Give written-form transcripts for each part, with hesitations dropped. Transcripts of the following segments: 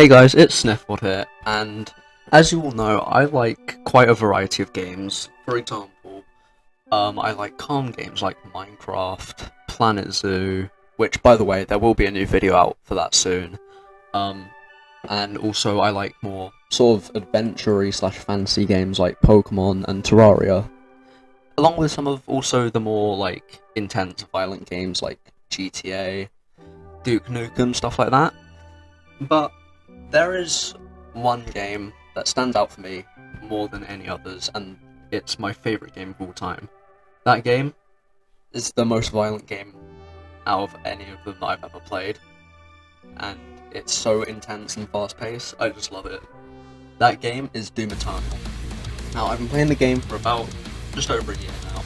Hey guys, it's Snifford here, and as you all know, I like quite a variety of games. For example, I like calm games like Minecraft, Planet Zoo, which, by the way, there will be a new video out for that soon. Um, and also I like more sort of adventure-y slash fantasy games like Pokemon and Terraria, along with some of also the more like intense, violent games like GTA, Duke Nukem, stuff like that. But there is one game that stands out for me more than any others, and it's my favourite game of all time. That game is the most violent game out of any of them that I've ever played, and it's so intense and fast-paced, I just love it. That game is Doom Eternal. Now, I've been playing the game for about just over a year now,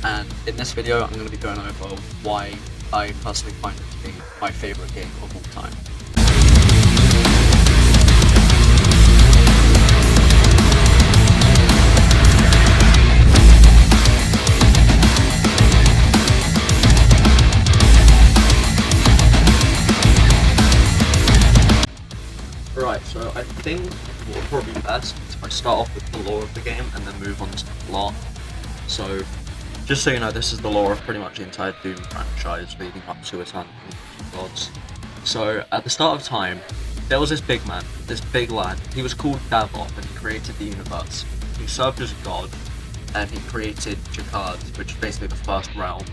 and in this video I'm going to be going over why I personally find it to be my favourite game of all time. Right, so I think what would probably be best is if I start off with the lore of the game and then move on to the plot. So, just so you know, this is the lore of pretty much the entire Doom franchise leading up to Eternal Gods. So, at the start of time, there was this big man, this big lad. He was called Davos, and he created the universe. He served as a god, and he created Jakad, which is basically the first realm.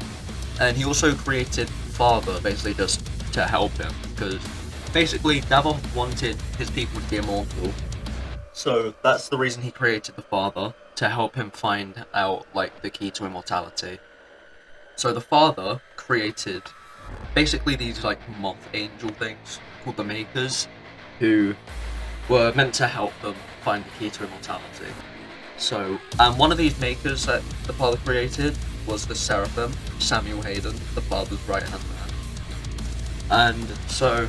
And he also created Father, basically just to help him, because basically, Davos wanted his people to be immortal, so that's the reason he created the Father, to help him find out, like, the key to immortality. So the Father created, basically, these, like, moth angel things, called the Makers, who were meant to help them find the key to immortality. So, and one of these Makers that the Father created was the Seraphim, Samuel Hayden, the Father's right-hand man. And so,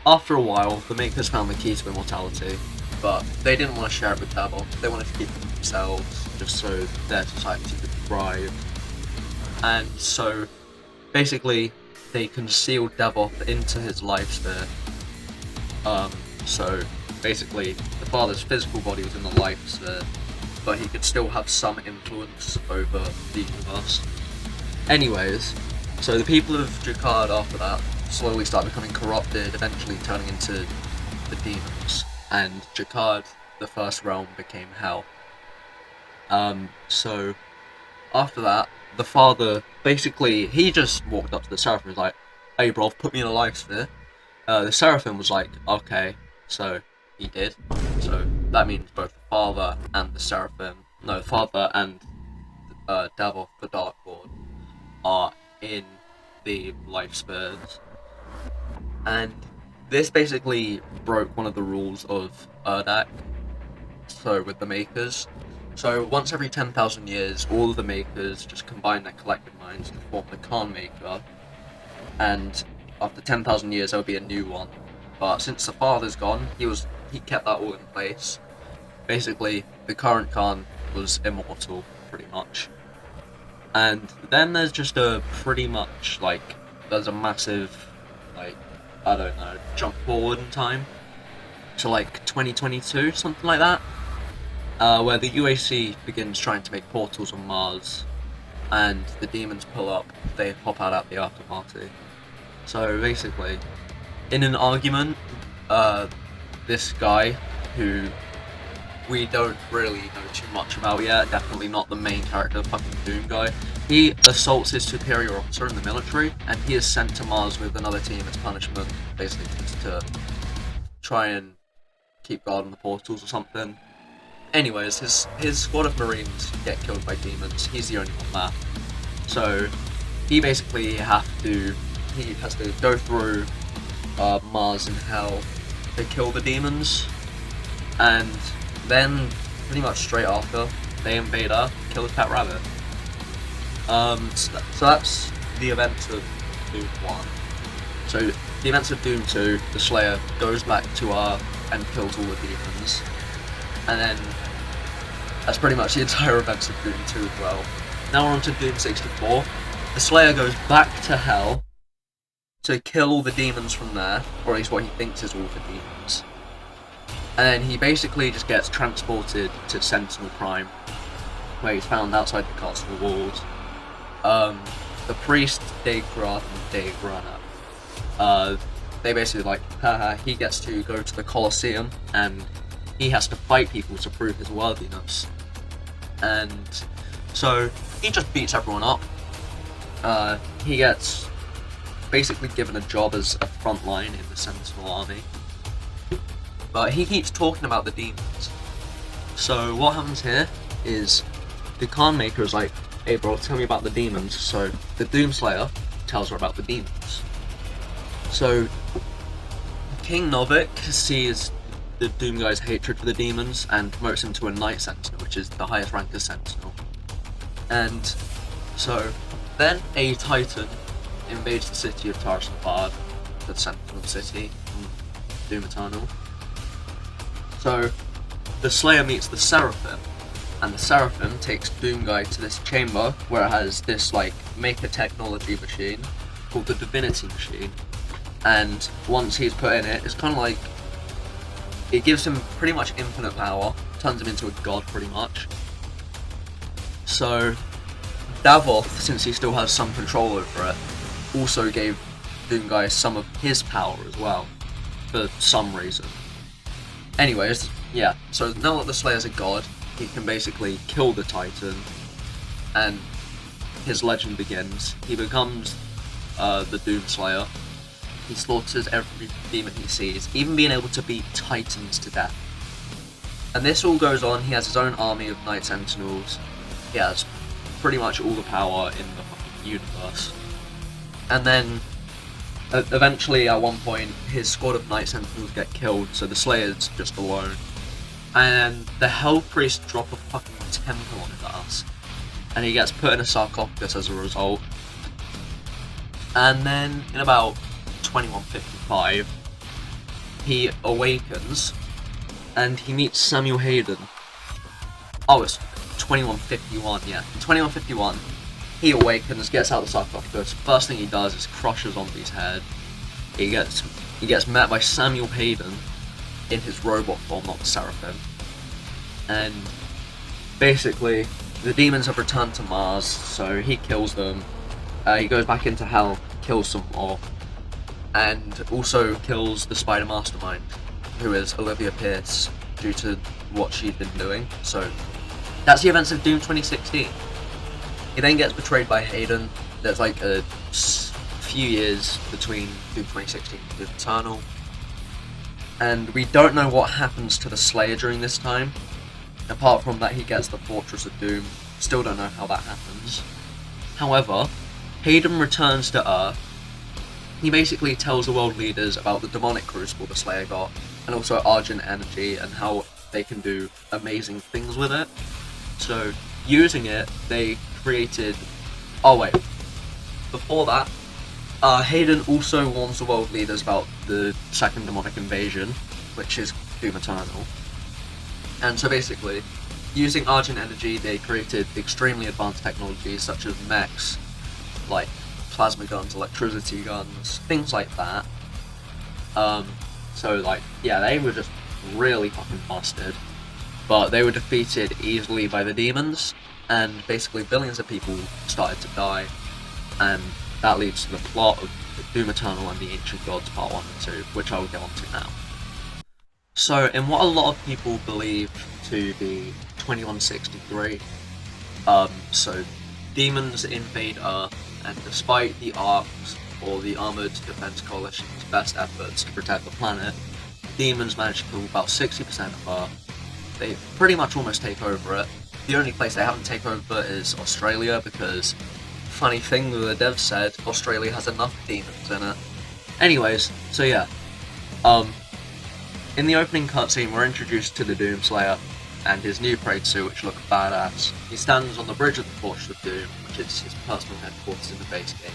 after a while, the Makers found the key to immortality, but they didn't want to share it with Davos. They wanted to keep it for themselves, just so their society could thrive. And so, basically, they concealed Davos into his life sphere. So, basically, the Father's physical body was in the life sphere, but he could still have some influence over the universe. Anyways, so the people of Jakad after that slowly start becoming corrupted, eventually turning into the demons, and Jakad, the first realm, became Hell. So after that, the Father basically he just walked up to the Seraphim and was like, "Hey, bro, put me in a life sphere." The Seraphim was like, "Okay," so he did. So that means both the Father and the Father and Davos, the Dark Lord, are in the life spheres. And this basically broke one of the rules of Urdak, so with the Makers. So once every 10,000 years, all of the Makers just combine their collective minds to form the Khan Maker, and after 10,000 years there'll be a new one. But since the Father's gone, he kept that all in place. Basically, the current Khan was immortal, pretty much. And then there's just there's a massive, like, I don't know, jump forward in time to like 2022, something like that, where the UAC begins trying to make portals on Mars, and the demons pull up, they pop out at the after party. So basically, in an argument, this guy, who we don't really know too much about yet, definitely not the main character, fucking Doom guy, he assaults his superior officer in the military, and he is sent to Mars with another team as punishment, basically just to try and keep guard on the portals or something. Anyways, his squad of Marines get killed by demons. He's the only one left. So he basically has to go through Mars and Hell to kill the demons, and then pretty much straight after, they invade Earth, kill the pet rabbit. So that's the events of Doom 1. So the events of Doom 2, the Slayer goes back to Earth and kills all the demons. And then that's pretty much the entire events of Doom 2 as well. Now we're on to Doom 64. The Slayer goes back to Hell to kill all the demons from there, or at least what he thinks is all the demons. And then he basically just gets transported to Sentinel Prime, where he's found outside the castle walls. The priest, Degrad and Degrana, they basically like, haha, he gets to go to the Colosseum, and he has to fight people to prove his worthiness. And so, he just beats everyone up. He gets basically given a job as a front line in the Sentinel army. But he keeps talking about the demons. So what happens here is the Khan Maker is like, hey bro, tell me about the demons. So the Doomslayer tells her about the demons. So King Novik sees the Doom guy's hatred for the demons and promotes him to a Knight Sentinel, which is the highest rank as Sentinel. And so then a Titan invades the city of Tarsabad, the Sentinel city, Doom Eternal. So the Slayer meets the Seraphim, and the Seraphim takes Doom Guy to this chamber where it has this like maker technology machine called the Divinity Machine. And once he's put in it, it's kind of like it gives him pretty much infinite power, turns him into a god pretty much. So Davoth, since he still has some control over it, also gave Doom Guy some of his power as well, for some reason. Anyways, yeah, so now that the Slayer's a god, he can basically kill the Titan, and his legend begins. He becomes the Doom Slayer. He slaughters every demon he sees, even being able to beat Titans to death. And this all goes on, he has his own army of Knight Sentinels. He has pretty much all the power in the fucking universe. And then, eventually at one point, his squad of Knight Sentinels get killed, so the Slayer's just alone. And the Hell Priest drop a fucking temple on his ass. And he gets put in a sarcophagus as a result. And then, in about 2155, he awakens, and he meets Samuel Hayden. Oh, it's 2151, yeah. In 2151, he awakens, gets out of the sarcophagus. First thing he does is crush a zombie's head. He gets met by Samuel Hayden in his robot form, not the Seraphim. And basically, the demons have returned to Mars, so he kills them. He goes back into Hell, kills some more, and also kills the Spider Mastermind, who is Olivia Pierce, due to what she'd been doing. So that's the events of Doom 2016. He then gets betrayed by Hayden. There's like a few years between Doom 2016 and Doom Eternal. And we don't know what happens to the Slayer during this time. Apart from that he gets the Fortress of Doom. Still don't know how that happens. However, Hayden returns to Earth. He basically tells the world leaders about the demonic crucible the Slayer got, and also Argent Energy and how they can do amazing things with it. So, using it, they created... Oh wait, before that, Hayden also warns the world leaders about the second demonic invasion, which is Doom Eternal. And so basically, using Argent Energy, they created extremely advanced technologies such as mechs, like plasma guns, electricity guns, things like that. So like, yeah, they were just really fucking busted. But they were defeated easily by the demons, and basically billions of people started to die, and that leads to the plot of Doom Eternal and the Ancient Gods Part 1 and 2, which I will get onto now. So, in what a lot of people believe to be 2163, so demons invade Earth, and despite the ARC's, or the Armored Defense Coalition's best efforts to protect the planet, demons manage to kill about 60% of Earth. They pretty much almost take over it. The only place they haven't taken over is Australia, because, funny thing the devs said, Australia has enough demons in it. Anyways, so yeah. In the opening cutscene, we're introduced to the Doomslayer and his new parade suit, which looks badass. He stands on the bridge of the Fortress of Doom, which is his personal headquarters in the base game.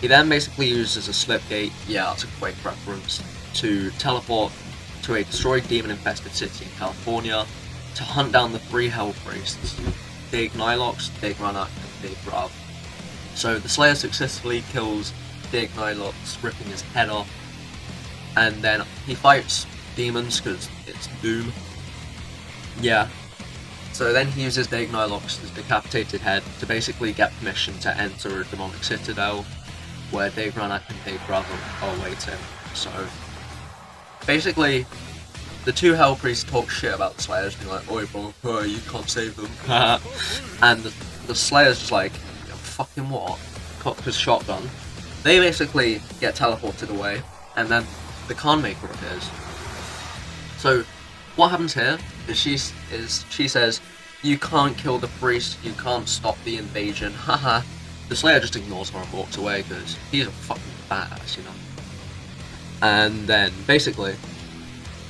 He then basically uses a slipgate, yeah, that's a Quake reference, to teleport to a destroyed demon-infested city in California to hunt down the three Hell Priests, Dig Nilox, Dig Runner, and Dig Rav. So the Slayer successfully kills big Nihilux, ripping his head off. And then he fights demons because it's Doom. Yeah. So then he uses Big Nilox's decapitated head to basically get permission to enter a demonic citadel where Big Ranak and Big Brother are waiting. So basically, the two Hell Priests talk shit about the Slayers, being like, "Oi, bro, you can't save them." And the Slayer's just like, "Fucking what?" Cocked his shotgun. They basically get teleported away, and then the Khan Maker appears. So what happens here is she says, "You can't kill the priest, you can't stop the invasion, haha." The Slayer just ignores her and walks away because he's a fucking badass, you know. And then, basically,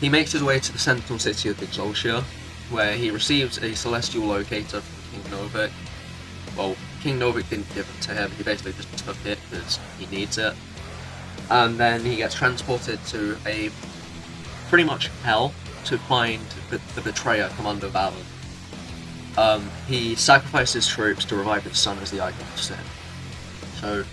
he makes his way to the central city of Exultia, where he receives a celestial locator from King Novik. Well, King Novik didn't give it to him, he basically just took it because he needs it. And then he gets transported to a pretty much hell to find the betrayer, Commander Valen. He sacrifices troops to revive his son as the icon of sin. So,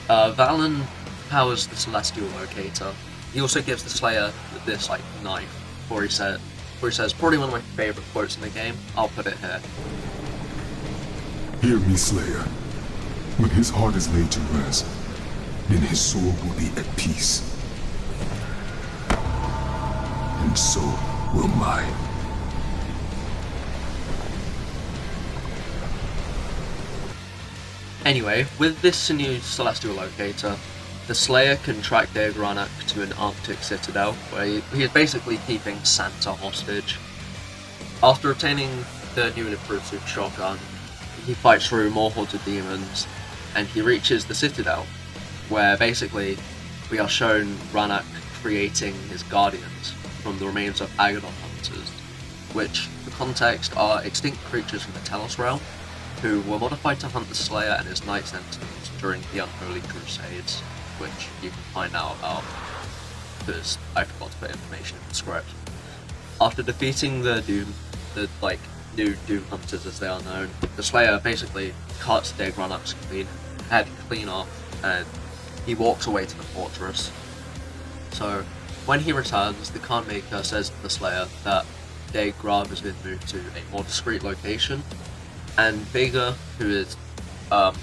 Valen powers the celestial locator. He also gives the Slayer this knife, where he says probably one of my favourite quotes in the game. I'll put it here. "Hear me, Slayer. When his heart is laid to rest, then his soul will be at peace. And so will mine." Anyway, with this new celestial locator, the Slayer can track Dave Ranak to an Arctic citadel, where he is basically keeping Santa hostage. After obtaining the new and improved super shotgun, he fights through more hordes of demons, and he reaches the citadel, where basically we are shown Ranak creating his guardians from the remains of Agadon hunters, which, for context, are extinct creatures from the Telos realm, who were modified to hunt the Slayer and his Knight Sentinels during the Unholy Crusades, which you can find out about, because I forgot to put information in the script. After defeating the new Doom Hunters as they are known, the Slayer basically cuts Dave Ranak's head clean off, and he walks away to the fortress. So, when he returns, the Khan Maker says to the Slayer that Dave Grab has been moved to a more discreet location, and Vega, who is the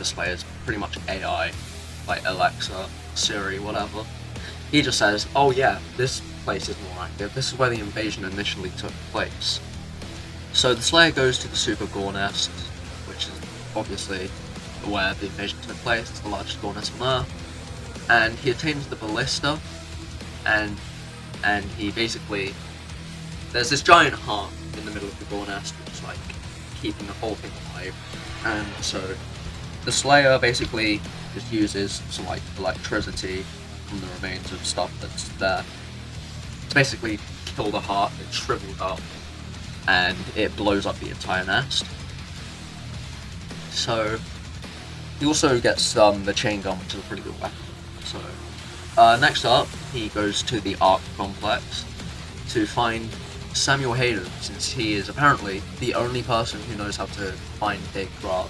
Slayer's pretty much AI, like Alexa, Siri, whatever, he just says, "Oh yeah, this place is more active, this is where the invasion initially took place." So the Slayer goes to the Super Gore Nest, which is obviously where the invasion took place, it's the largest gore nest on Earth, and he attains the ballista, and he basically, there's this giant heart in the middle of the gore nest, which is keeping the whole thing alive, and so the Slayer basically just uses some electricity from the remains of stuff that's there to basically kill the heart. It shriveled up and it blows up the entire nest. So he also gets the chain gun, which is a pretty good weapon. So next up, he goes to the Ark complex to find Samuel Hayden, since he is apparently the only person who knows how to find Big Grad.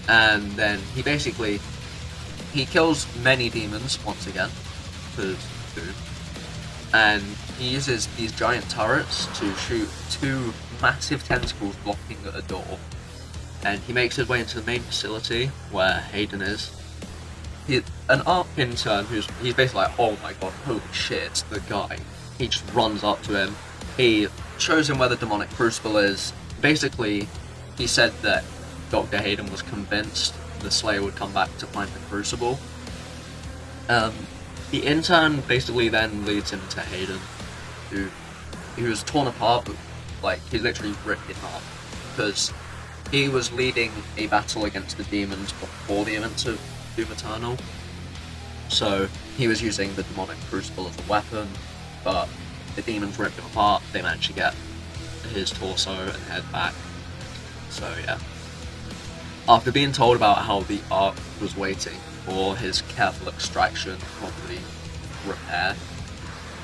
And then he kills many demons once again, because food. And he uses these giant turrets to shoot two massive tentacles blocking a door. And he makes his way into the main facility where Hayden is. An Ark intern he's basically like, "Oh my god, holy shit, it's the guy." He just runs up to him. He shows him where the demonic crucible is. Basically, he said that Dr. Hayden was convinced the Slayer would come back to find the crucible. The intern basically then leads him to Hayden, who was torn apart, but he's literally ripped in half, because he was leading a battle against the demons before the events of Doom Eternal. So he was using the demonic crucible as a weapon, but the demons ripped him apart. They managed to get his torso and head back. So yeah. After being told about how the Ark was waiting for his careful extraction from the repair,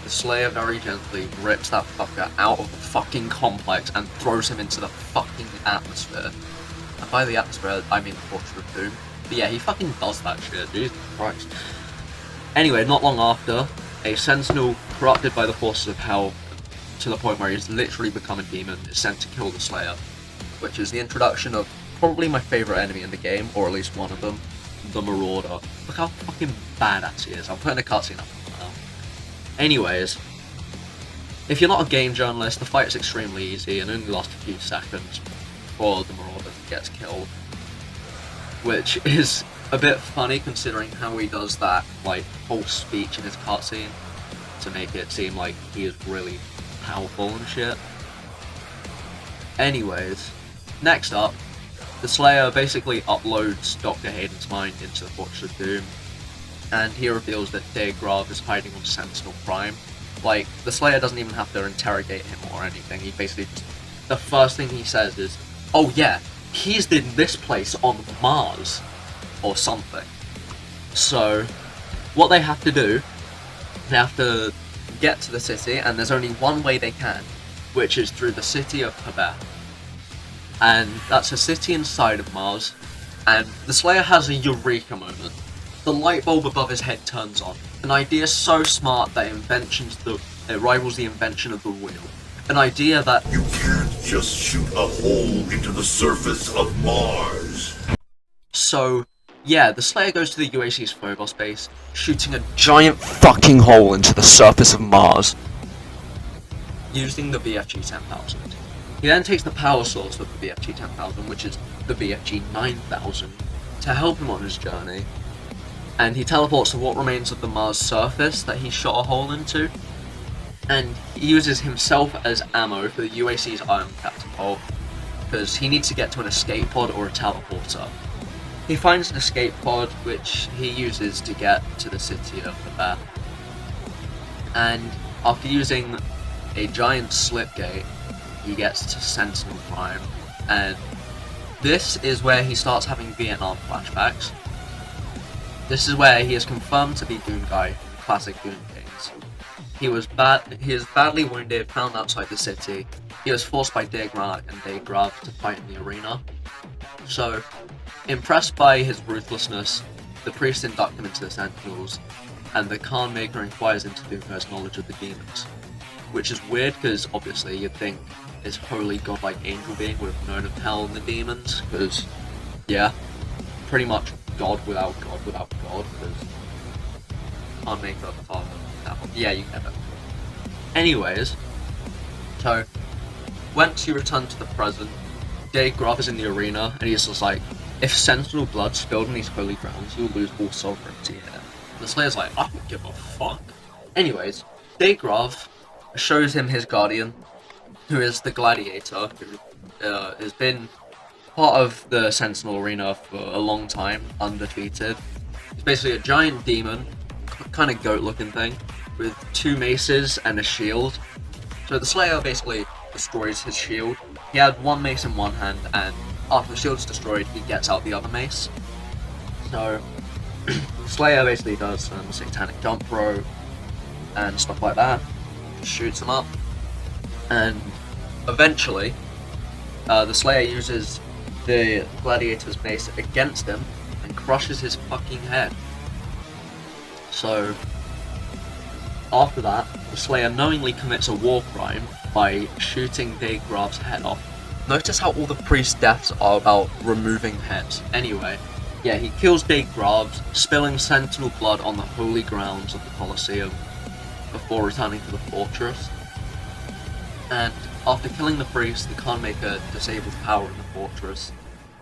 the Slayer very gently rips that fucker out of the fucking complex and throws him into the fucking atmosphere. And by the atmosphere, I mean the Fortress of Doom. But yeah, he fucking does that shit, Jesus Christ. Anyway, not long after, a sentinel corrupted by the forces of hell to the point where he's literally become a demon is sent to kill the Slayer, which is the introduction of probably my favourite enemy in the game, or at least one of them, the Marauder. Look how fucking badass he is. I'm putting a cutscene up now. Anyways, if you're not a game journalist, the fight is extremely easy and only lasts a few seconds before the Marauder gets killed. Which is a bit funny considering how he does that like whole speech in his cutscene to make it seem like he is really powerful and shit. Anyways, next up, the Slayer basically uploads Dr. Hayden's mind into the Fortress of Doom, and he reveals that Daygrav is hiding on Sentinel Prime. Like, the Slayer doesn't even have to interrogate him or anything, he basically just, the first thing he says is, oh yeah, he's in this place on Mars, or something. So, what they have to do, they have to get to the city, and there's only one way they can, which is through the city of Tibet. And that's a city inside of Mars, and the Slayer has a eureka moment. The light bulb above his head turns on. An idea so smart that it rivals the invention of the wheel. An idea that you can't just shoot a hole into the surface of Mars. So, yeah, the Slayer goes to the UAC's Phobos base, shooting a giant fucking hole into the surface of Mars, using the BFG 10,000. He then takes the power source of the BFG 10,000, which is the BFG 9,000, to help him on his journey, and he teleports to what remains of the Mars surface that he shot a hole into, and he uses himself as ammo for the UAC's ion catapult, because he needs to get to an escape pod or a teleporter. He finds an escape pod, which he uses to get to the city of Tibet, and after using a giant slipgate, he gets to Sentinel Prime, and this is where he starts having Vietnam flashbacks. This is where he is confirmed to be Doom Guy from the classic Doom games. He is badly wounded, found outside the city. He was forced by Daygrav to fight in the arena. So, impressed by his ruthlessness, the priests induct him into the Sentinels, and the Khan Maker inquires into Doomgu's knowledge of the demons. Which is weird, because obviously you'd think this holy godlike angel being would have known of hell and the demons, because, yeah, pretty much God without God without God, because Khan Maker the father. Yeah, you get it. Anyways, so, once you return to the present, Daygrav is in the arena, and he's just like, if Sentinel blood spilled on these holy grounds, you'll lose all sovereignty here. The Slayer's like, I don't give a fuck. Anyways, Daygrav shows him his guardian, who is the Gladiator, who has been part of the Sentinel arena for a long time, undefeated. He's basically a giant demon, kind of goat-looking thing, with two maces and a shield. So the Slayer basically destroys his shield. He had one mace in one hand, and after the shield is destroyed, he gets out the other mace. So the Slayer basically does some satanic jump rope and stuff like that, shoots him up, and eventually the Slayer uses the Gladiator's mace against him and crushes his fucking head. So after that, the Slayer knowingly commits a war crime by shooting Daygrav's head off. Notice how all the priest deaths are about removing heads. Anyway, yeah, he kills Daygrav, spilling Sentinel blood on the holy grounds of the Colosseum before returning to the fortress. And after killing the priest, the Khan Maker disables power in the fortress,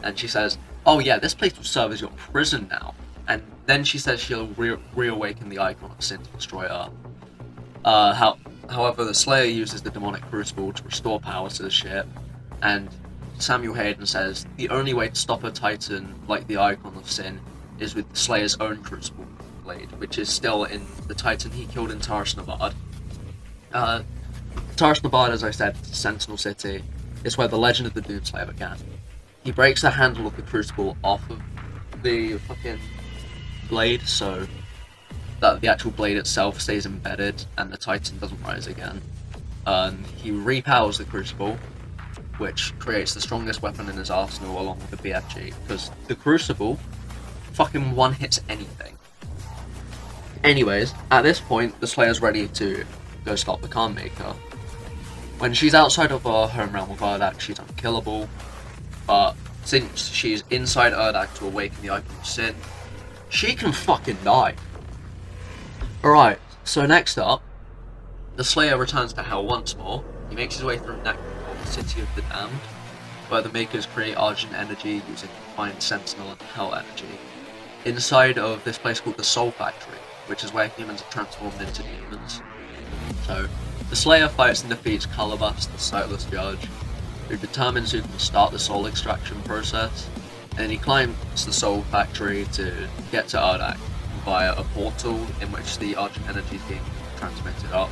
and she says, oh yeah, this place will serve as your prison now. And then she says she'll reawaken the icon of sin to destroy Earth. However, the Slayer uses the demonic crucible to restore power to the ship, and Samuel Hayden says the only way to stop a titan like the icon of sin is with the Slayer's own crucible blade, which is still in the titan he killed in Taras Nabad. Taras Nabad, as I said, Sentinel City, is where the legend of the Doomslayer began. He breaks the handle of the crucible off of the fucking blade, so that the actual blade itself stays embedded and the titan doesn't rise again. He repowers the crucible, which creates the strongest weapon in his arsenal along with the BFG, because the crucible fucking one hits anything. Anyways, at this point, the Slayer's ready to go stop the Khan Maker. When she's outside of her home realm of Urdak, she's unkillable, but since she's inside Urdak to awaken the Icon of Sin, she can fucking die. Alright, so next up, the Slayer returns to Hell once more. He makes his way through Necropole, the City of the Damned, where the Makers create Argent energy using Defiant Sentinel and Hell energy, inside of this place called the Soul Factory, which is where humans are transformed into demons. So, the Slayer fights and defeats Calabas, the Sightless Judge, who determines who can start the soul extraction process, and he climbs the Soul Factory to get to Urdak via a portal in which the Argent energy is being transmitted up.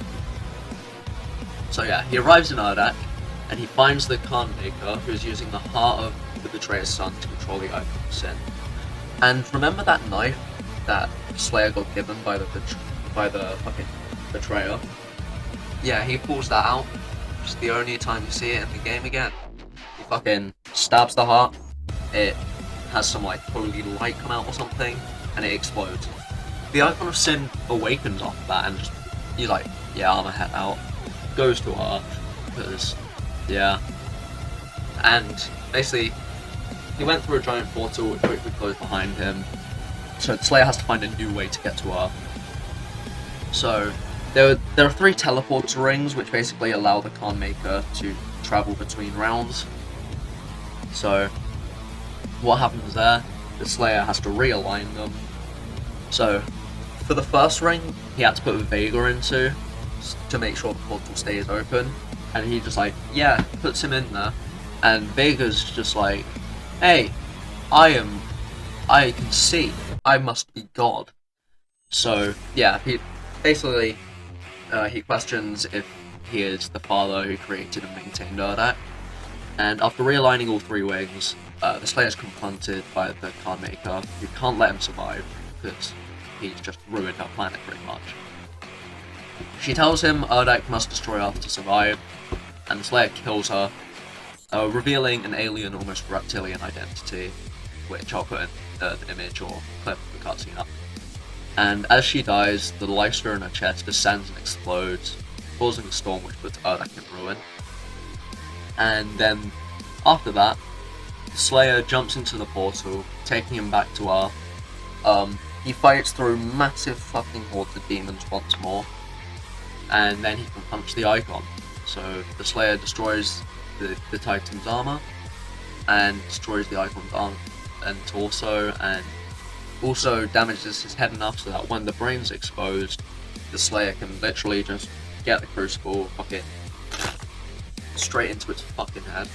So yeah, he arrives in Urdak, and he finds the Khan Maker, who's using the heart of the Betrayer's son to control the Icon of Sin. And remember that knife that Slayer got given by the fucking Betrayer? Yeah, he pulls that out. It's the only time you see it in the game again. He fucking stabs the heart, it has some like holy light come out or something, and it explodes. The Icon of Sin awakens off of that and just, he's like, yeah, I'm gonna head out. Goes to Earth, because, yeah. And basically, he went through a giant portal, which quickly closed behind him, so the Slayer has to find a new way to get to Earth. So, there are 3 teleport rings, which basically allow the Khan Maker to travel between realms. So, what happens there? The Slayer has to realign them. So, for the first ring, he had to put Vega into to make sure the portal stays open, and he just like, yeah, puts him in there, and Vega's just like, hey, I can see, I must be God. So yeah, he basically he questions if he is the father who created and maintained Urdak, and after realigning all 3 wings, the Slayer is confronted by the Khan Maker, who can't let him survive because he's just ruined her planet pretty much. She tells him Urdak must destroy Earth to survive, and the Slayer kills her, revealing an alien, almost reptilian identity, which I'll put in the image or clip of the cutscene up. And as she dies, the life sphere in her chest descends and explodes, causing a storm which puts Urdak in ruin. And then, after that, the Slayer jumps into the portal, taking him back to Earth. He fights through massive fucking hordes of demons once more, and then he can punch the Icon. So the Slayer destroys the Titan's armor, and destroys the Icon's arm and torso, and also damages his head enough so that when the brain's exposed, the Slayer can literally just get the crucible, fucking straight into its fucking head,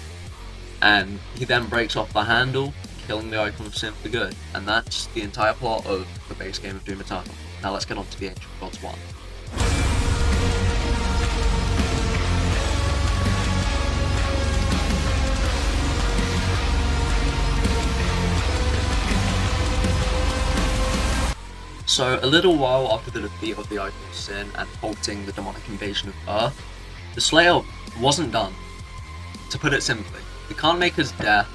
and he then breaks off the handle, killing the Icon of Sin for good. And that's the entire plot of the base game of Doom Eternal. Now let's get on to the Ancient Gods 1. So, a little while after the defeat of the Icon of Sin and halting the demonic invasion of Earth, the Slayer wasn't done. To put it simply, the Khan Maker's death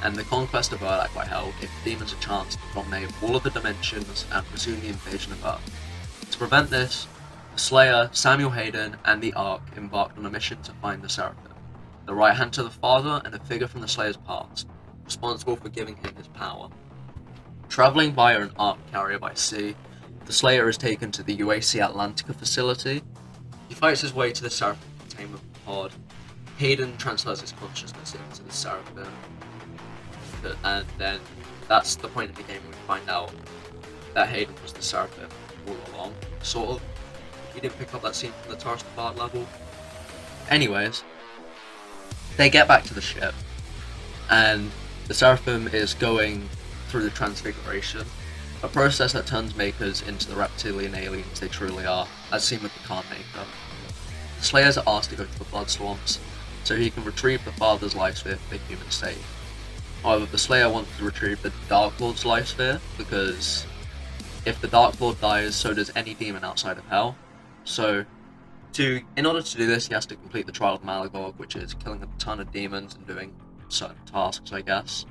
and the conquest of Urdak by Hell gave the demons a chance to dominate all of the dimensions and resume the invasion of Earth. To prevent this, the Slayer, Samuel Hayden, and the Ark embarked on a mission to find the Seraphim, the right hand to the Father and a figure from the Slayer's past, responsible for giving him his power. Travelling via an Ark carrier by sea, the Slayer is taken to the UAC Atlantica facility. He fights his way to the Seraphim containment pod. Hayden transfers his consciousness into the Seraphim, and then that's the point of the game where we find out that Hayden was the Seraphim all along, sort of. You didn't pick up that scene from the Tarstafad level. Anyways, they get back to the ship, and the Seraphim is going through the Transfiguration, a process that turns Makers into the reptilian aliens they truly are, as seen with the Khan Maker. The Slayers are asked to go to the Blood Swamps, so he can retrieve the Father's life sphere for the human sake. However, the Slayer wants to retrieve the Dark Lord's life sphere, because if the Dark Lord dies, so does any demon outside of Hell. So, in order to do this, he has to complete the Trial of Malagog, which is killing a ton of demons and doing certain tasks, I guess.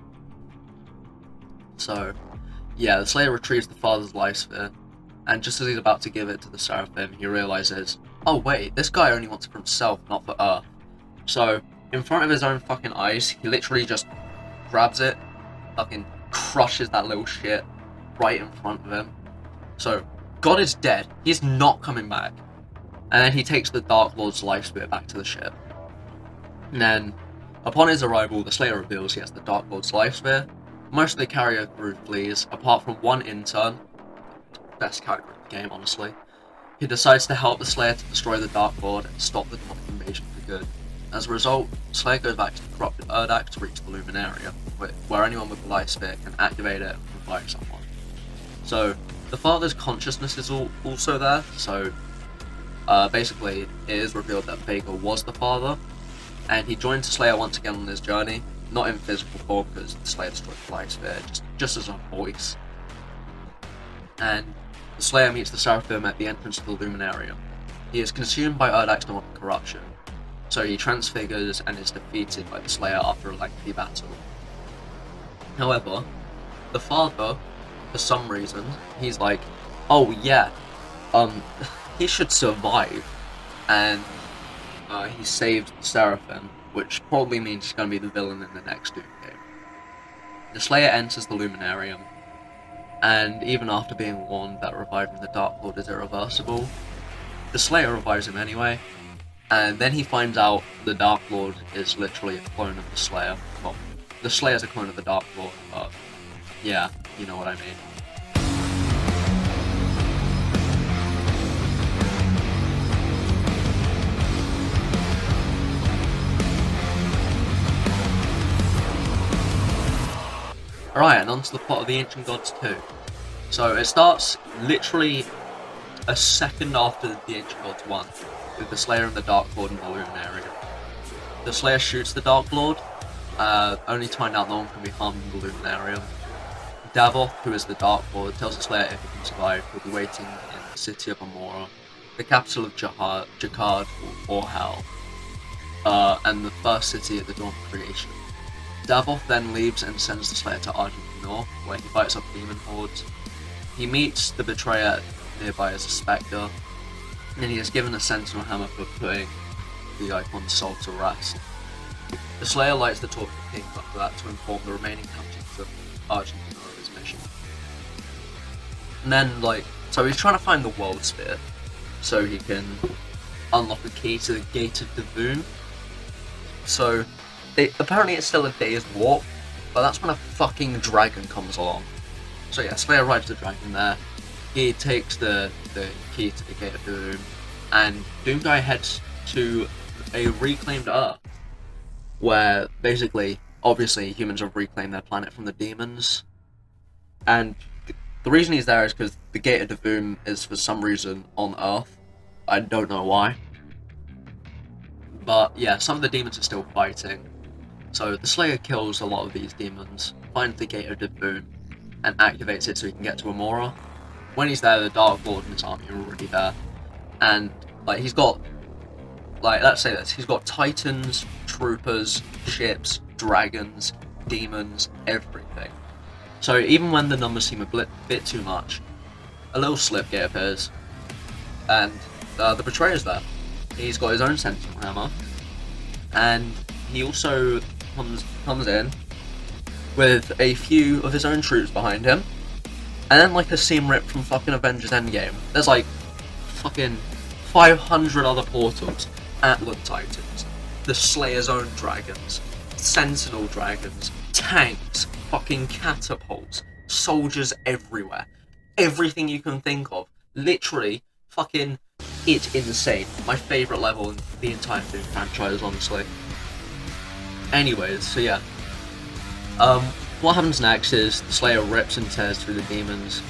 So, yeah, the Slayer retrieves the father's life sphere, and just as he's about to give it to the Seraphim, he realizes, oh wait, this guy only wants it for himself, not for Earth. So, in front of his own fucking eyes, he literally just grabs it, fucking crushes that little shit right in front of him. So, God is dead. He's not coming back. And then he takes the Dark Lord's life sphere back to the ship. And then, upon his arrival, the Slayer reveals he has the Dark Lord's life sphere. Most of the carrier crew flees, apart from one intern, best character in the game, honestly. He decides to help the Slayer to destroy the Dark Lord and stop the Dark invasion for good. As a result, Slayer goes back to the corrupted Urdak to reach the Luminaria, where anyone with the life sphere can activate it and revive someone. So, the father's consciousness is also there, so basically it is revealed that Vega was the father, and he joins the Slayer once again on his journey, not in physical form because the Slayer destroyed the life sphere, just as a voice. And the Slayer meets the Seraphim at the entrance to the Luminarium. He is consumed by Urdak's demonic corruption, so he transfigures and is defeated by the Slayer after a lengthy battle. However, the father, for some reason, he's like, oh yeah, he should survive, and he saved the Seraphim, which probably means he's going to be the villain in the next Doom game. The Slayer enters the Luminarium, and even after being warned that reviving the Dark Lord is irreversible, the Slayer revives him anyway, and then he finds out the Dark Lord is literally a clone of the Slayer. Well, the Slayer's a clone of the Dark Lord, but yeah, you know what I mean. Alright, and on to the plot of the Ancient Gods 2. So it starts literally a second after the Ancient Gods 1, with the Slayer and the Dark Lord in the Luminarium. The Slayer shoots the Dark Lord, only to find out no one can be harmed in the Luminarium. Davoth, who is the Dark Lord, tells the Slayer if he can survive, he'll be waiting in the city of Amora, the capital of Jakad, or Hell, and the first city at the dawn of creation. Davoth then leaves and sends the Slayer to Argent North, where he fights off demon hordes. He meets the Betrayer nearby as a spectre, and he is given a Sentinel Hammer for putting the Icon's soul to rest. The Slayer lights the torch of the King after that to inform the remaining captains of Argent North of his mission. And then, so he's trying to find the World Sphere, so he can unlock the key to the Gate of Devon. So, apparently it's still a day's walk, but that's when a fucking dragon comes along. So yeah, Slayer rides the dragon there. He takes the key to the Gate of Doom, and Doomguy heads to a reclaimed Earth, where basically, obviously, humans have reclaimed their planet from the demons. And the reason he's there is because the Gate of Devon is for some reason on Earth. I don't know why. But yeah, some of the demons are still fighting. So the Slayer kills a lot of these demons, finds the Gate of Devon, and activates it so he can get to Amora. When he's there, the Dark Lord and his army are already there. And, he's got, let's say this, he's got titans, troopers, ships, dragons, demons, everything. So even when the numbers seem a bit too much, a little slipgate appears, and the Betrayer's there. He's got his own Sentinel Hammer, and he also comes in with a few of his own troops behind him, and then a scene ripped from fucking Avengers Endgame. There's fucking 500 other portals, Atlan Titans, the Slayer's own dragons, Sentinel dragons, tanks, fucking catapults, soldiers everywhere, everything you can think of. Literally, fucking, it's insane. My favourite level in the entire Doom franchise, honestly. Anyways, so yeah. What happens next is the Slayer rips and tears through the demons,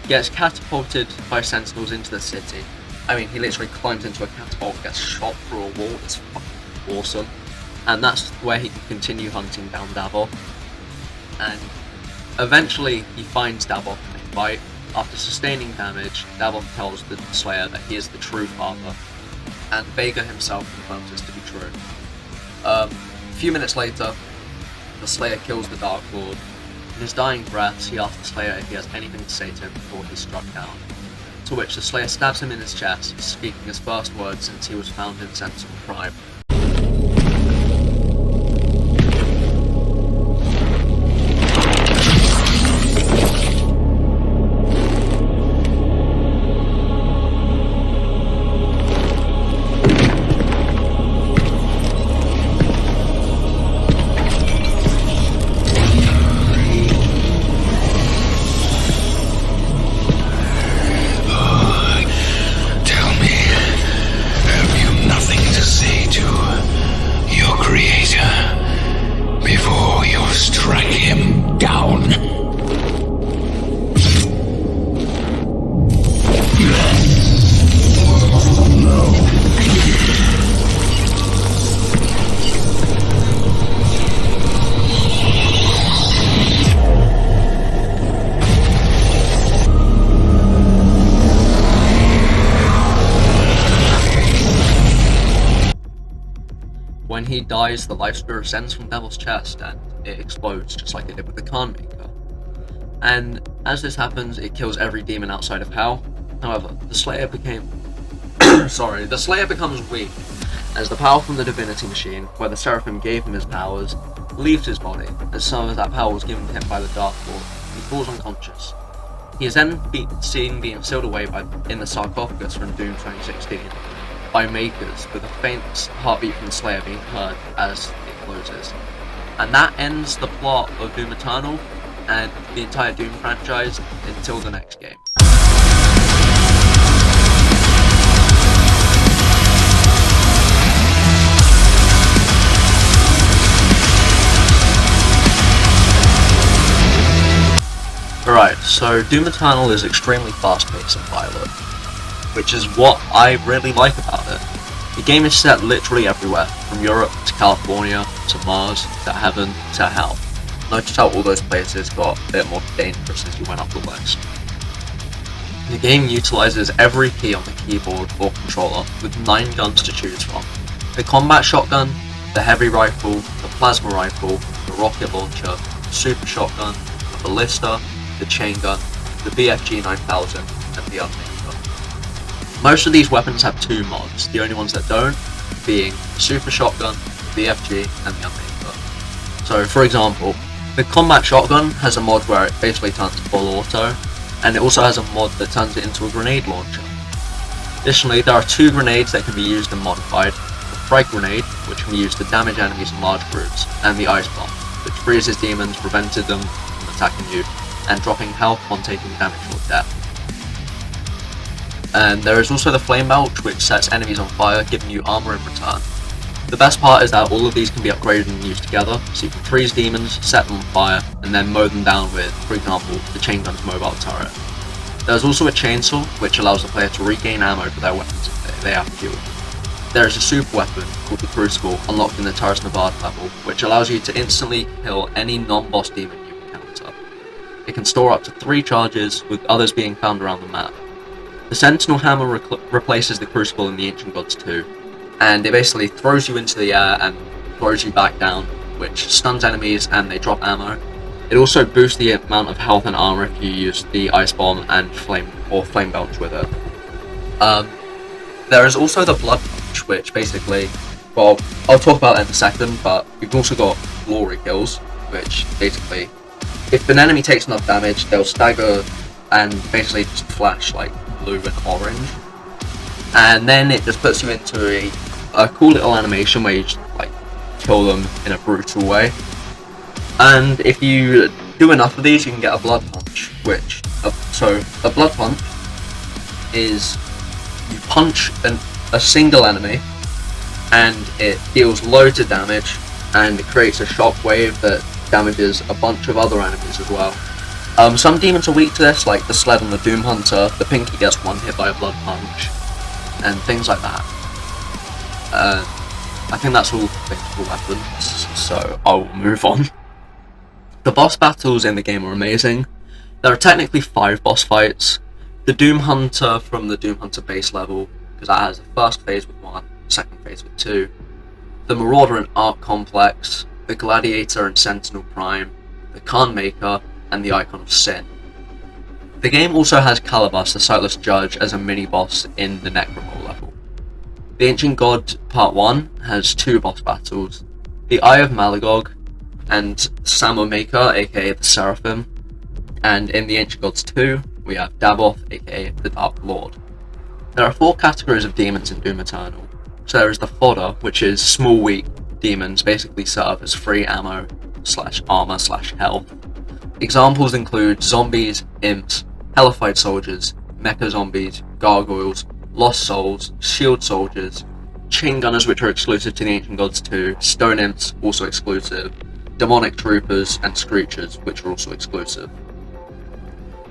gets catapulted by Sentinels into the city. I mean, he literally climbs into a catapult, gets shot through a wall. It's fucking awesome. And that's where he can continue hunting down Davoth. And eventually he finds Davoth in a fight. After sustaining damage, Davoth tells the Slayer that he is the true father, and Vega himself confirms this to be true. A few minutes later, the Slayer kills the Dark Lord, In his dying breaths, he asks the Slayer if he has anything to say to him before he's struck down, to which the Slayer stabs him in his chest, speaking his first words since he was found in Sentinel Prime. When he dies, the life spirit ascends from Devil's chest and it explodes just like it did with the Khan Maker. And as this happens, it kills every demon outside of Hell. However, the Slayer the Slayer becomes weak as the power from the Divinity Machine, where the Seraphim gave him his powers, leaves his body, as some of that power was given to him by the Dark Lord. He falls unconscious. He is then seen being sealed away in the sarcophagus from Doom 2016 by Makers, with a faint heartbeat from the Slayer being heard as it closes. And that ends the plot of Doom Eternal and the entire Doom franchise until the next game. Alright, so Doom Eternal is extremely fast-paced and violent, which is what I really like about it. The game is set literally everywhere, from Europe to California, to Mars, to Heaven, to Hell. Notice how all those places got a bit more dangerous as you went up the list. The game utilizes every key on the keyboard or controller, with 9 guns to choose from. The combat shotgun, the heavy rifle, the plasma rifle, the rocket launcher, the super shotgun, the ballista, the chain gun, the BFG 9000, and the Untitled. Most of these weapons have 2 mods, the only ones that don't being the Super Shotgun, the BFG, and the Atlantica. So for example, the Combat Shotgun has a mod where it basically turns full auto, and it also has a mod that turns it into a grenade launcher. Additionally, there are 2 grenades that can be used and modified, the Frag Grenade, which can be used to damage enemies in large groups, and the Ice Bomb, which freezes demons, prevented them from attacking you, and dropping health on taking damage or death. And there is also the Flame Belch, which sets enemies on fire, giving you armor in return. The best part is that all of these can be upgraded and used together, so you can freeze demons, set them on fire, and then mow them down with, for example, the Chain Gun's mobile turret. There is also a Chainsaw, which allows the player to regain ammo for their weapons if they have fuel. There is a super weapon called the Crucible, unlocked in the Terrace Nevada level, which allows you to instantly kill any non-boss demon you encounter. It can store up to 3 charges, with others being found around the map. The Sentinel Hammer replaces the Crucible in the Ancient Gods 2, and it basically throws you into the air and throws you back down, which stuns enemies and they drop ammo. It also boosts the amount of health and armor if you use the Ice Bomb and Flame Belch with it. There is also the Blood Punch, which basically, well, I'll talk about that in a second, but we've also got Glory Kills, which basically, if an enemy takes enough damage, they'll stagger and basically just flash like blue and orange, and then it just puts you into a cool little animation where you just like kill them in a brutal way. And if you do enough of these, you can get a Blood Punch, which so a Blood Punch is you punch a single enemy and it deals loads of damage, and it creates a shockwave that damages a bunch of other enemies as well. Some demons are weak to this, like the Sled on the Doom Hunter. The Pinky gets 1 hit by a Blood Punch, and things like that. I think that's all things for weapons, so I'll move on. The boss battles in the game are amazing. There are technically 5 boss fights. The Doom Hunter from the Doom Hunter base level, because that has the first phase with 1, second phase with 2. The Marauder and Arc Complex, the Gladiator and Sentinel Prime, the Khan Maker, and the Icon of Sin. The game also has Calibus, the Sightless Judge, as a mini-boss in the Necromorph level. The Ancient God Part 1 has 2 boss battles, the Eye of Malagog and Samo Maker, aka the Seraphim, and in the Ancient Gods 2, we have Daboth, aka the Dark Lord. There are 4 categories of demons in Doom Eternal. So there is the Fodder, which is small weak demons, basically serve as free ammo / armor / health. Examples include zombies, imps, hellified soldiers, mecha zombies, gargoyles, lost souls, shield soldiers, chain gunners, which are exclusive to the Ancient Gods 2, stone imps, also exclusive, demonic troopers, and screechers, which are also exclusive.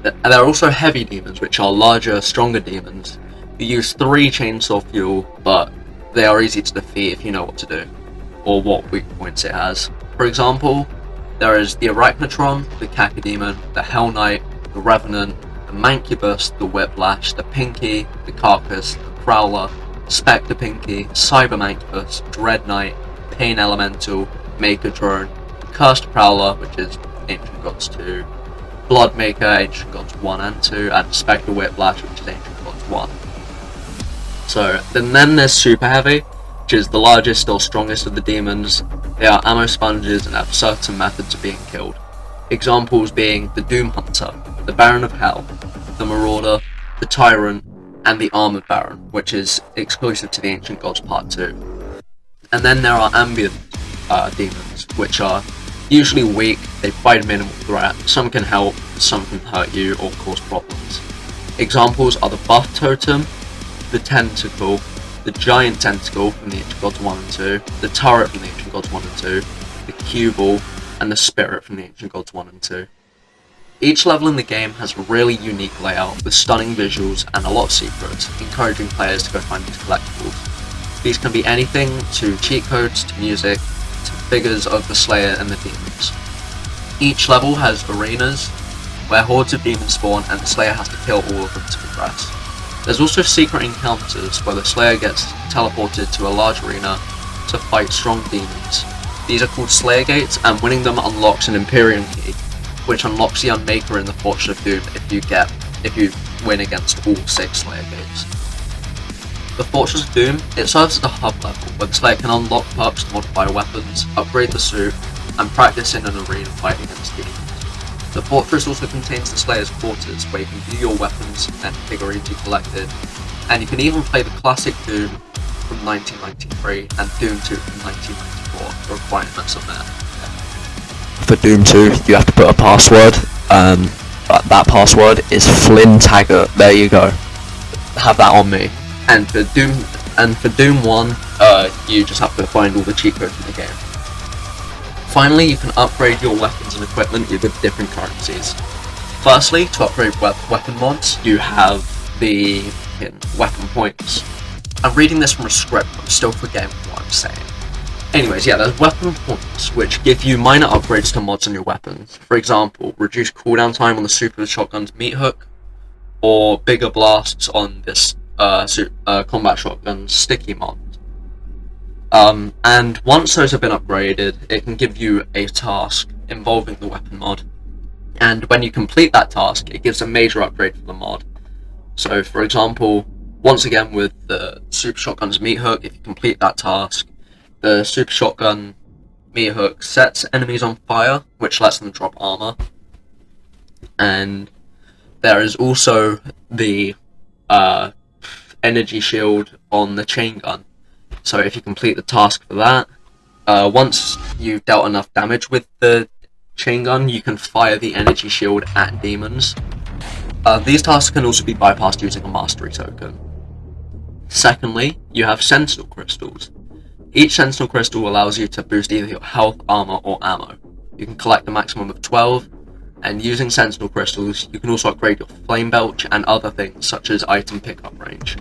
There are also heavy demons, which are larger, stronger demons who use 3 chainsaw fuel, but they are easy to defeat if you know what to do, or what weak points it has. For example, there is the Arachnotron, the Cacodemon, the Hell Knight, the Revenant, the Mancubus, the Whiplash, the Pinky, the Carcass, the Prowler, Spectre Pinky, Cyber Mancubus, Dread Knight, Pain Elemental, Maker Drone, Cursed Prowler, which is Ancient Gods 2, Blood Maker, Ancient Gods 1 and 2, and Spectre Whiplash, which is Ancient Gods 1. So, then there's Super Heavy, which is the largest or strongest of the demons. They are ammo sponges and have certain methods of being killed. Examples being the Doom Hunter, the Baron of Hell, the Marauder, the Tyrant, and the Armored Baron, which is exclusive to the Ancient Gods Part 2. And then there are ambient demons, which are usually weak, they provide minimal threat, some can help, some can hurt you or cause problems. Examples are the Buff Totem, the Tentacle, the Giant Tentacle from the Ancient Gods 1 and 2, the Turret from the Ancient Gods 1 and 2, the Cue-Ball, and the Spirit from the Ancient Gods 1 and 2. Each level in the game has a really unique layout with stunning visuals and a lot of secrets, encouraging players to go find these collectibles. These can be anything to cheat codes, to music, to figures of the Slayer and the demons. Each level has arenas where hordes of demons spawn and the Slayer has to kill all of them to progress. There's also secret encounters where the Slayer gets teleported to a large arena to fight strong demons. These are called Slayer Gates, and winning them unlocks an Imperium key, which unlocks the Unmaker in the Fortress of Doom if you win against all 6 Slayer Gates. The Fortress of Doom, it serves as a hub level where the Slayer can unlock perks to modify weapons, upgrade the suit, and practice in an arena fight against demons. The fortress also contains the Slayer's quarters, where you can view your weapons and figurines you collected, and you can even play the classic Doom from 1993 and Doom 2 from 1994, the requirements on there. For Doom 2, you have to put a password, that password is Flynn Taggart, there you go. Have that on me. And for Doom 1, you just have to find all the cheat codes in the game. Finally, you can upgrade your weapons and equipment with different currencies. Firstly, to upgrade weapon mods, you have the weapon points. I'm reading this from a script, but I'm still forgetting what I'm saying. Anyways, yeah, there's weapon points, which give you minor upgrades to mods on your weapons. For example, reduce cooldown time on the Super Shotgun's meat hook, or bigger blasts on this Combat Shotgun's sticky mod. And once those have been upgraded, it can give you a task involving the weapon mod. And when you complete that task, it gives a major upgrade for the mod. So, for example, once again with the Super Shotgun's meat hook, if you complete that task, the Super Shotgun meat hook sets enemies on fire, which lets them drop armor. And there is also the energy shield on the chain gun. So if you complete the task for that, once you've dealt enough damage with the chain gun, you can fire the energy shield at demons. These tasks can also be bypassed using a mastery token. Secondly, you have Sentinel Crystals. Each Sentinel Crystal allows you to boost either your health, armor, or ammo. You can collect a maximum of 12, and using Sentinel Crystals, you can also upgrade your Flame Belch and other things such as item pickup range.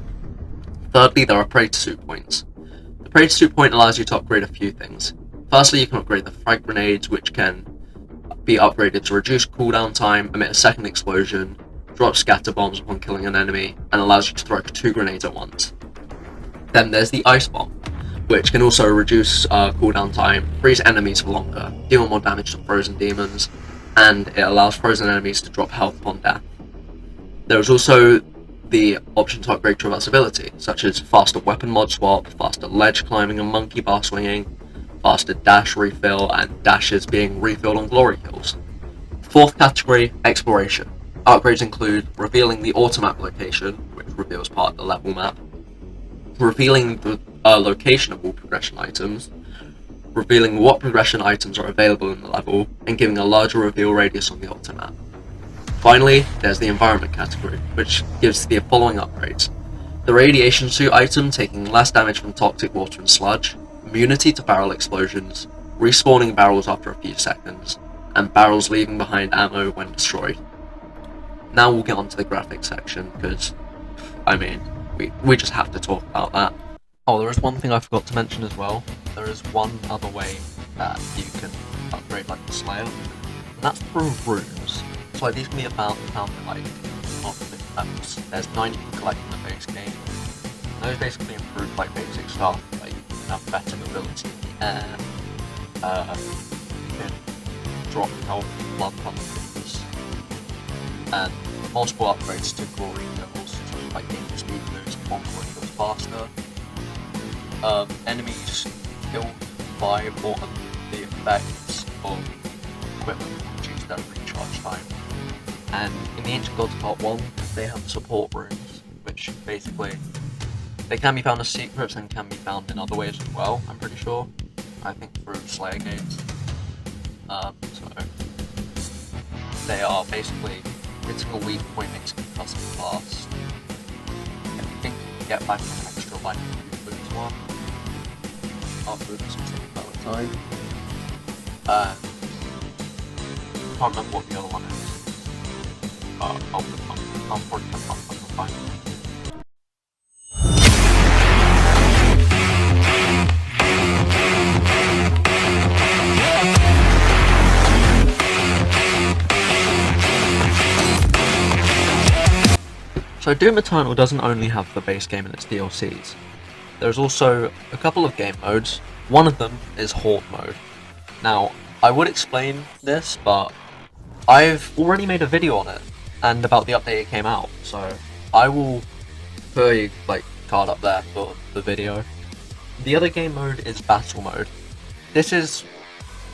Thirdly, there are Praetor Suit points. The Praetor Suit point allows you to upgrade a few things. Firstly, you can upgrade the Frag Grenades, which can be upgraded to reduce cooldown time, emit a second explosion, drop scatter bombs upon killing an enemy, and allows you to throw 2 grenades at once. Then there's the Ice Bomb, which can also reduce cooldown time, freeze enemies for longer, deal more damage to frozen demons, and it allows frozen enemies to drop health upon death. There is also the option to upgrade traversability, such as faster weapon mod swap, faster ledge climbing and monkey bar swinging, faster dash refill, and dashes being refilled on glory kills. Fourth category, exploration. Upgrades include revealing the automap location, which reveals part of the level map, revealing the location of all progression items, revealing what progression items are available in the level, and giving a larger reveal radius on the automap. Finally, there's the environment category, which gives the following upgrades. The radiation suit item taking less damage from toxic water and sludge, immunity to barrel explosions, respawning barrels after a few seconds, and barrels leaving behind ammo when destroyed. Now we'll get onto the graphics section, because, I mean, we just have to talk about that. Oh, there is one thing I forgot to mention as well. There is one other way that you can upgrade like the Slayer, and that's through rooms. So like, these can be found like multiple levels. There's 9 you can collect in the base game. And those basically improve like basic stuff, like you can have better mobility in the air, you can drop health, blood punctures, and multiple upgrades to glory kills, so like danger speed moves, one glory kills faster. Enemies killed by or under the effects of equipment reduce their recharge time. And in the Ancient Gods Part 1, they have support rooms, which basically, they can be found as secrets and can be found in other ways as well, I'm pretty sure. I think through Slayer games. So, they are basically hitting a weak point makes it custom fast. And you think you can get back an extra life if you lose one after a specific amount of time. I can't remember what the other one is. I'll probably put up on the final. So Doom Eternal doesn't only have the base game and its DLCs. There's also a couple of game modes. One of them is Horde mode. Now, I would explain this, but I've already made a video on it and about the update it came out, so I will put a card up there for the video. The other game mode is Battle mode. This is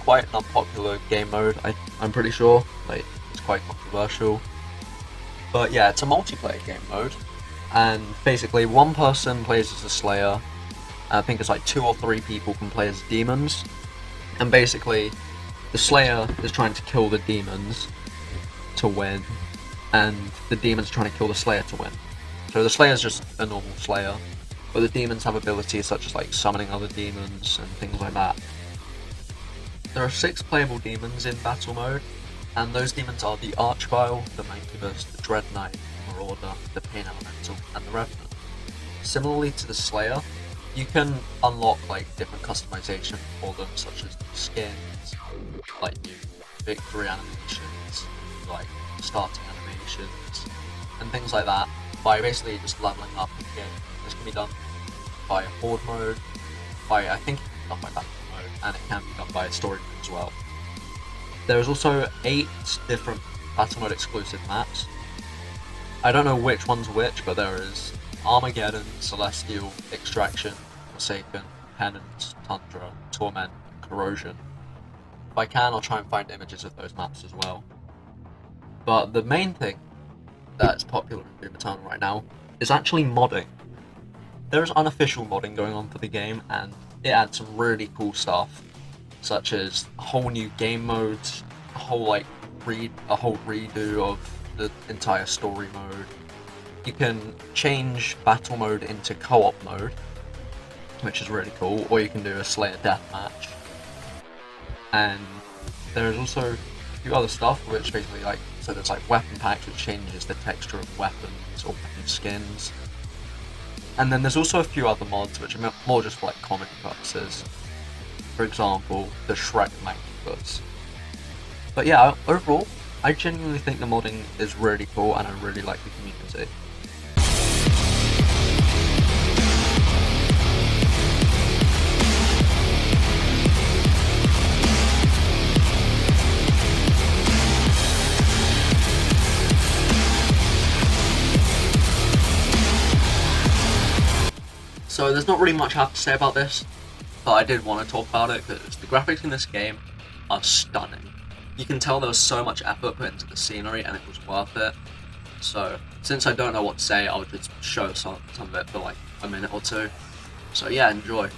quite an unpopular game mode, I'm pretty sure. It's quite controversial. But yeah, it's a multiplayer game mode, and basically one person plays as a Slayer, I think it's 2 or 3 people can play as demons, and basically the Slayer is trying to kill the demons to win, and the demons are trying to kill the Slayer to win. So the Slayer's just a normal Slayer, but the demons have abilities such as summoning other demons and things like that. There are 6 playable demons in battle mode, and those demons are the Archvile, the Mancubus, the Dread Knight, the Marauder, the Pain Elemental, and the Revenant. Similarly to the Slayer, you can unlock different customization for them, such as new skins, new victory animations, starting animations, and things like that, by basically just leveling up in the game. This can be done by Horde mode, I think it can be done by Battle mode, and it can be done by story mode as well. There is also 8 different Battle mode exclusive maps. I don't know which one's which, but there is Armageddon, Celestial, Extraction, Forsaken, Penance, Tundra, Torment, and Corrosion. If I can, I'll try and find images of those maps as well. But the main thing that's popular in Doom Eternal right now is actually modding. There is unofficial modding going on for the game, and it adds some really cool stuff, such as whole new game modes, a whole redo of the entire story mode. You can change battle mode into co-op mode, which is really cool, or you can do a Slayer deathmatch. And there's also a few other stuff, which basically so there's weapon packs, which changes the texture of weapons or weapon skins. And then there's also a few other mods, which are more just for comic purposes. For example, the Shrek Mancubus. But yeah, overall, I genuinely think the modding is really cool, and I really like the community. So there's not really much I have to say about this, but I did want to talk about it because the graphics in this game are stunning. You can tell there was so much effort put into the scenery and it was worth it. So since I don't know what to say, I'll just show some of it for like a minute or two. So yeah, enjoy.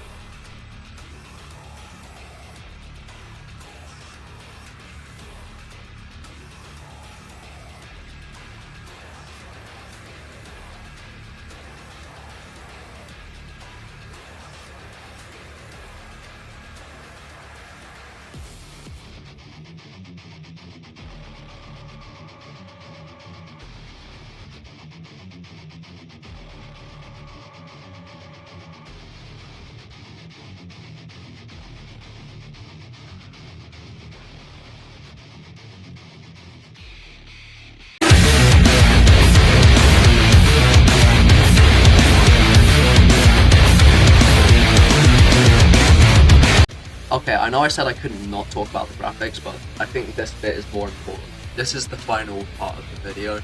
Okay, I know I said I couldn't not talk about the graphics, but I think this bit is more important. This is the final part of the video,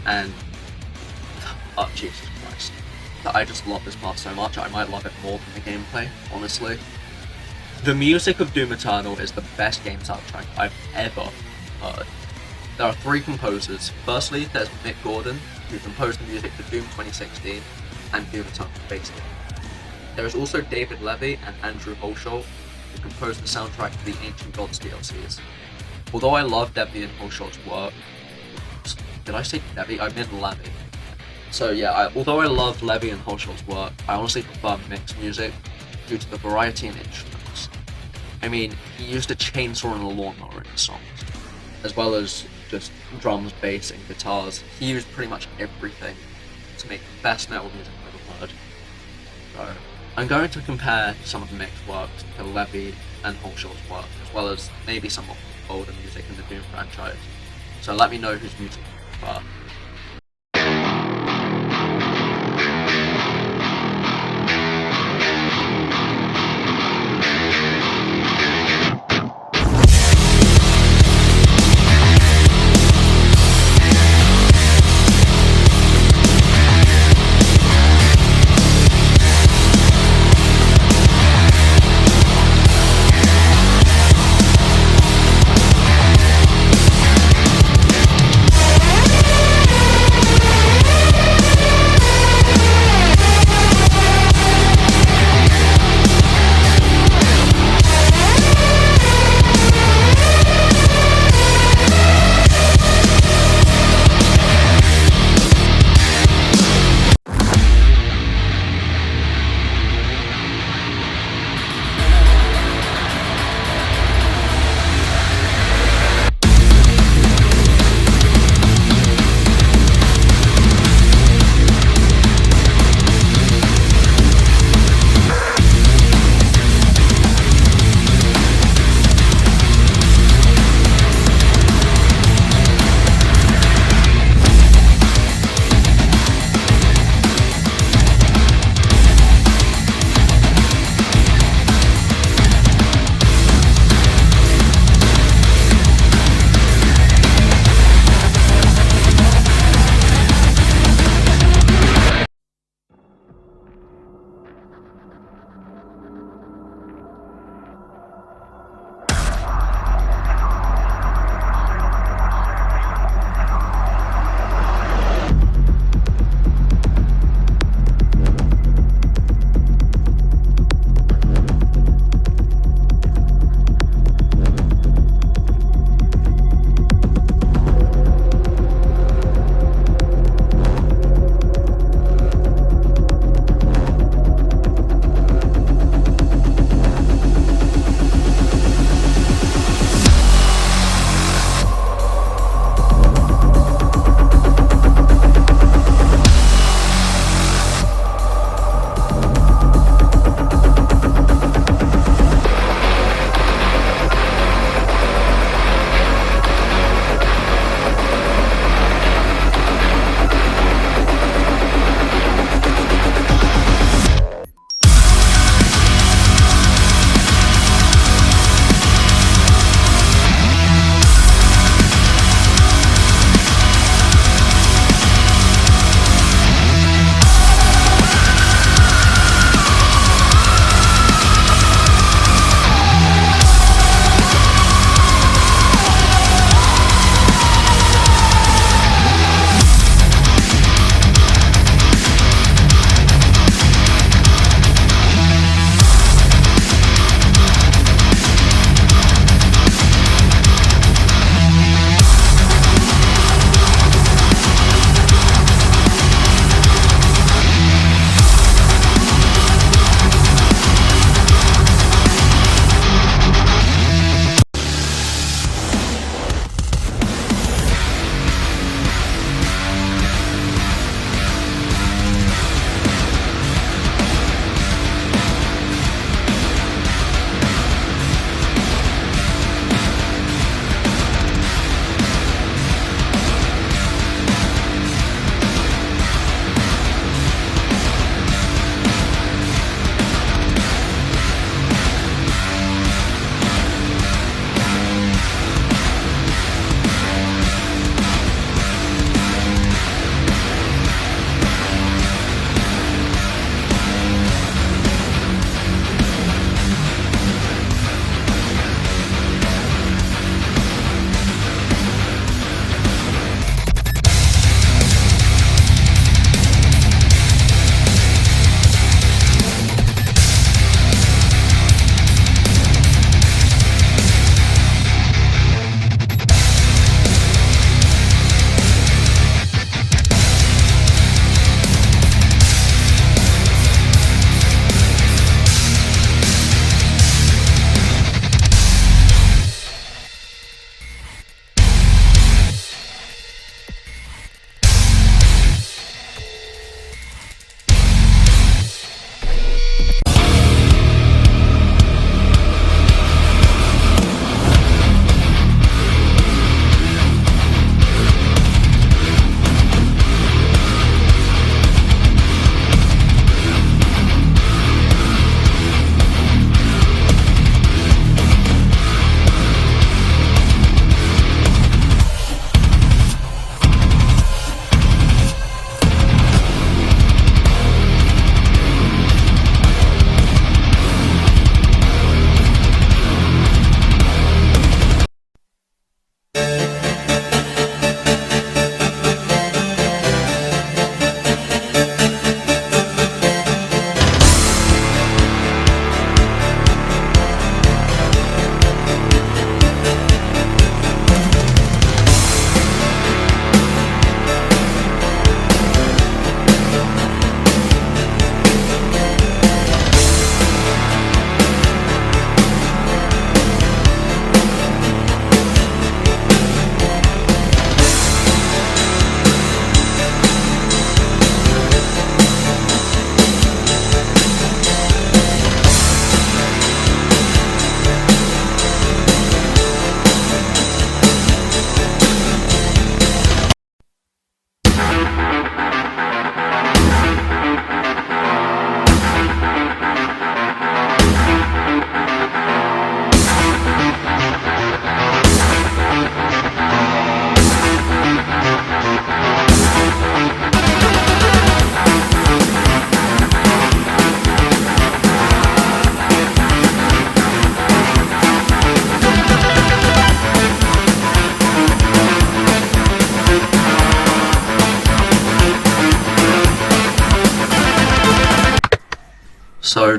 and oh Jesus Christ, I just love this part so much. I might love it more than the gameplay, honestly. The music of Doom Eternal is the best game soundtrack I've ever heard. There are 3 composers. Firstly, there's Mick Gordon, who composed the music for Doom 2016 and Doom Eternal basically. There is also David Levy and Andrew Holsholt, who composed the soundtrack for the Ancient Gods DLCs. Although I love Levy and Holsholt's work, did I say Levy? I meant Levy. So yeah, although I love Levy and Holsholt's work, I honestly prefer Mick's music due to the variety in instruments. I mean, he used a chainsaw and a lawnmower in his songs, as well as just drums, bass, and guitars. He used pretty much everything to make the best metal music I've ever heard. So, I'm going to compare some of Mick's work to Levy and Holsholt's work, as well as maybe some of the older music in the Doom franchise. So let me know whose music you prefer.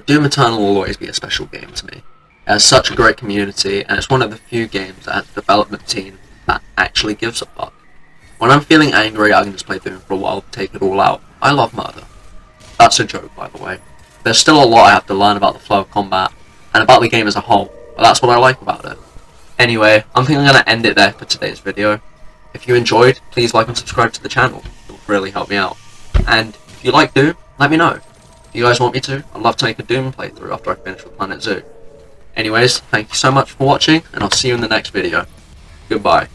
Doom Eternal will always be a special game to me. It has such a great community, and it's one of the few games that has a development team that actually gives a fuck. When I'm feeling angry, I can just play Doom for a while to take it all out. I love murder. That's a joke, by the way. There's still a lot I have to learn about the flow of combat, and about the game as a whole, but that's what I like about it. Anyway, I think I'm going to end it there for today's video. If you enjoyed, please like and subscribe to the channel. It will really help me out. And if you like Doom, let me know. If you guys want me to, I'd love to make a Doom playthrough after I finish with Planet Zoo. Anyways, thank you so much for watching, and I'll see you in the next video. Goodbye.